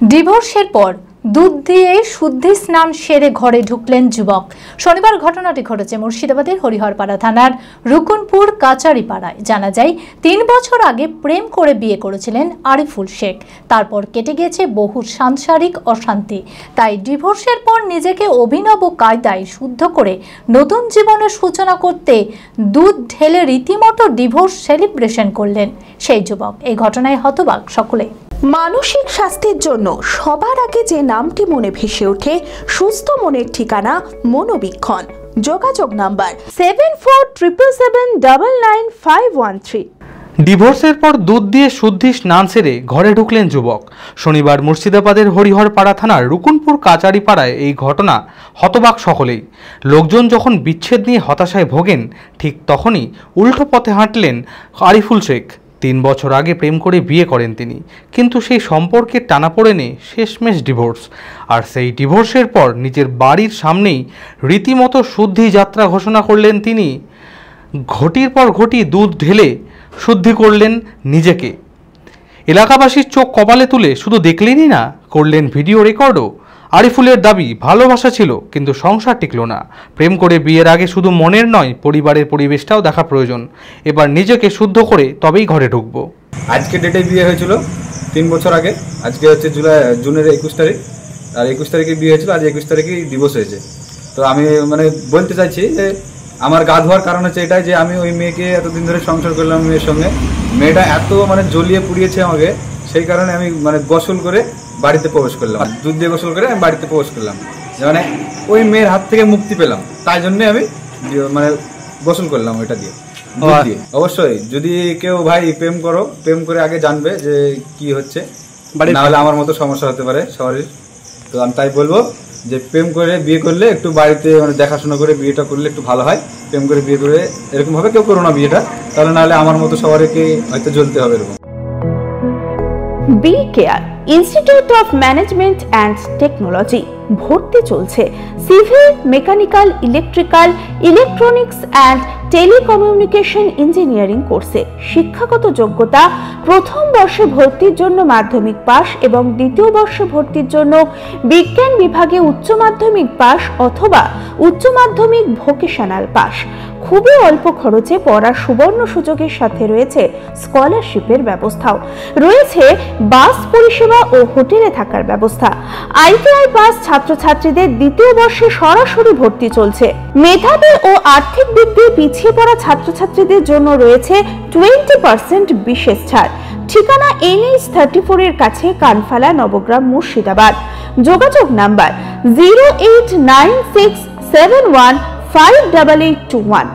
ডিভোর্সের পর দুধ দিয়ে শুদ্ধি স্নান সেরে ঘরে ঢুকলেন যুবক। শনিবার ঘটনাটি ঘটেছে মুর্শিদাবাদের হরিহরপাড়া থানার রুকুনপুর কাচারিপাড়ায়। জানা যায় ৩ বছর আগে প্রেম করে বিয়ে করেছিলেন আরিফুল শেখ। তারপর কেটে গিয়েছে বহু সাংসারিক অশান্তি। তাই ডিভোর্সের পর নিজেকে অভিনব কায়দায় শুদ্ধ করে নতুন জীবনের সূচনা করতে দুধ ঢেলে রীতিমতো ডিভোর্স সেলিব্রেশন করলেন সেই যুবক। এই ঘটনায় হতবাক সকলে। মানসিক স্বাস্থ্যের জন্য সবার আগে যে নামটি মনে ভেসে ওঠে, সুস্থ মনের ঠিকানা মনোবীক্ষণ। যোগাযোগ নাম্বার 7477799513। ডিভোর্সের পর দুধ দিয়ে শুদ্ধি স্নান সেরে ঘরে ঢুকলেন যুবক। শনিবার মুর্শিদাবাদের হরিহরপাড়া থানার রুকুনপুর কাচারিপাড়ায় এই ঘটনা হতবাক সকলেই। লোকজন যখন বিচ্ছেদ নিয়ে হতাশায় ভোগেন, ঠিক তখনই উল্টো পথে হাঁটলেন আরিফুল শেখ। ৩ বছর আগে প্রেম করে বিয়ে করেন তিনি, কিন্তু সেই সম্পর্কের টানাপোড়েনে শেষমেশ ডিভোর্স। আর সেই ডিভোর্সের পর নিজের বাড়ির সামনেই রীতিমতো শুদ্ধি যাত্রা ঘোষণা করলেন তিনি। ঘটির পর ঘটি দুধ ঢেলে শুদ্ধি করলেন নিজেকে। এলাকাবাসীর চোখ কপালে তুলে শুধু দেখলেনই না, করলেন ভিডিও রেকর্ডও। আরিফুলের দাবি, ভালোবাসা ছিল কিন্তু সংসার টিকল না। প্রেম করে বিয়ের আগে শুধু মনের নয়, পরিবারের পরিবেশটাও দেখা প্রয়োজন। এবার নিজেকে শুদ্ধ করে তবেই ঘরে ঢুকবো। আজকে ডেটে বিয়ে হয়েছিল 3 বছর আগে। আজকে হচ্ছে জুনের 21 তারিখ, আর 21 তারিখে বিয়ে হয়েছিল, আজ 21 তারিখেই ডিভোর্স হয়েছে। তো আমি বলতে চাইছি যে আমার গা ধোয়ার কারণ হচ্ছে এটাই যে আমি ওই মেয়েকে এতদিন ধরে সংসার করলাম, মেয়ের সঙ্গে মেয়েটা এত জ্বলিয়ে পুড়িয়েছে আমাকে, সেই কারণে আমি গোসল করে বাড়িতে প্রবেশ করলাম। দুধ দিয়ে গোসল করে আমি বাড়িতে প্রবেশ করলাম, ওই মেয়ের হাত থেকে মুক্তি পেলাম। তাই জন্য আমি গোসল করলাম ওইটা দিয়ে। অবশ্যই যদি কেউ ভাই প্রেম করো, প্রেম করে আগে জানবে যে কি হচ্ছে, না হলে আমার মতো সমস্যা হতে পারে সবারই। তো আমি তাই বলবো যে প্রেম করে বিয়ে করলে একটু বাড়িতে দেখাশোনা করে বিয়েটা করলে একটু ভালো হয়। প্রেম করে বিয়ে করে এরকম ভাবে কেউ করো না বিয়েটা, তাহলে না হলে আমার মতো সবারকে হয়তো জ্বলতে হবে এরকম। B care institute of management and technology ভর্তি চলছে civil, mechanical, electrical, electronics and telecommunication engineering কোর্সে। শিক্ষাগত যোগ্যতা: প্রথম বর্ষে ভর্তির জন্য মাধ্যমিক পাস এবং দ্বিতীয় বর্ষে ভর্তির জন্য বিজ্ঞান বিভাগে উচ্চ মাধ্যমিক পাস অথবা উচ্চ মাধ্যমিক ভোকেশনাল পাস। খুবই অল্প খরচে পড়ার সুবর্ণ সুযোগের সাথে রয়েছে স্কলারশিপের ব্যবস্থাও। রয়েছে বাস পরিষেবা ও হোটেলে থাকার ব্যবস্থা। আইটিআই পাস ছাত্রছাত্রীদের দ্বিতীয় বর্ষে সরাসরি ভর্তি চলছে। মেধাবী ও আর্থিক দিক দিয়ে পিছিয়ে পড়া ছাত্রছাত্রীদের জন্য রয়েছে 20% বিশেষ ছাড়। ঠিকানা NH 34 এর কাছে, কানফালা, নবগ্রাম, মুর্শিদাবাদ। যোগাযোগ নাম্বার 08967158821।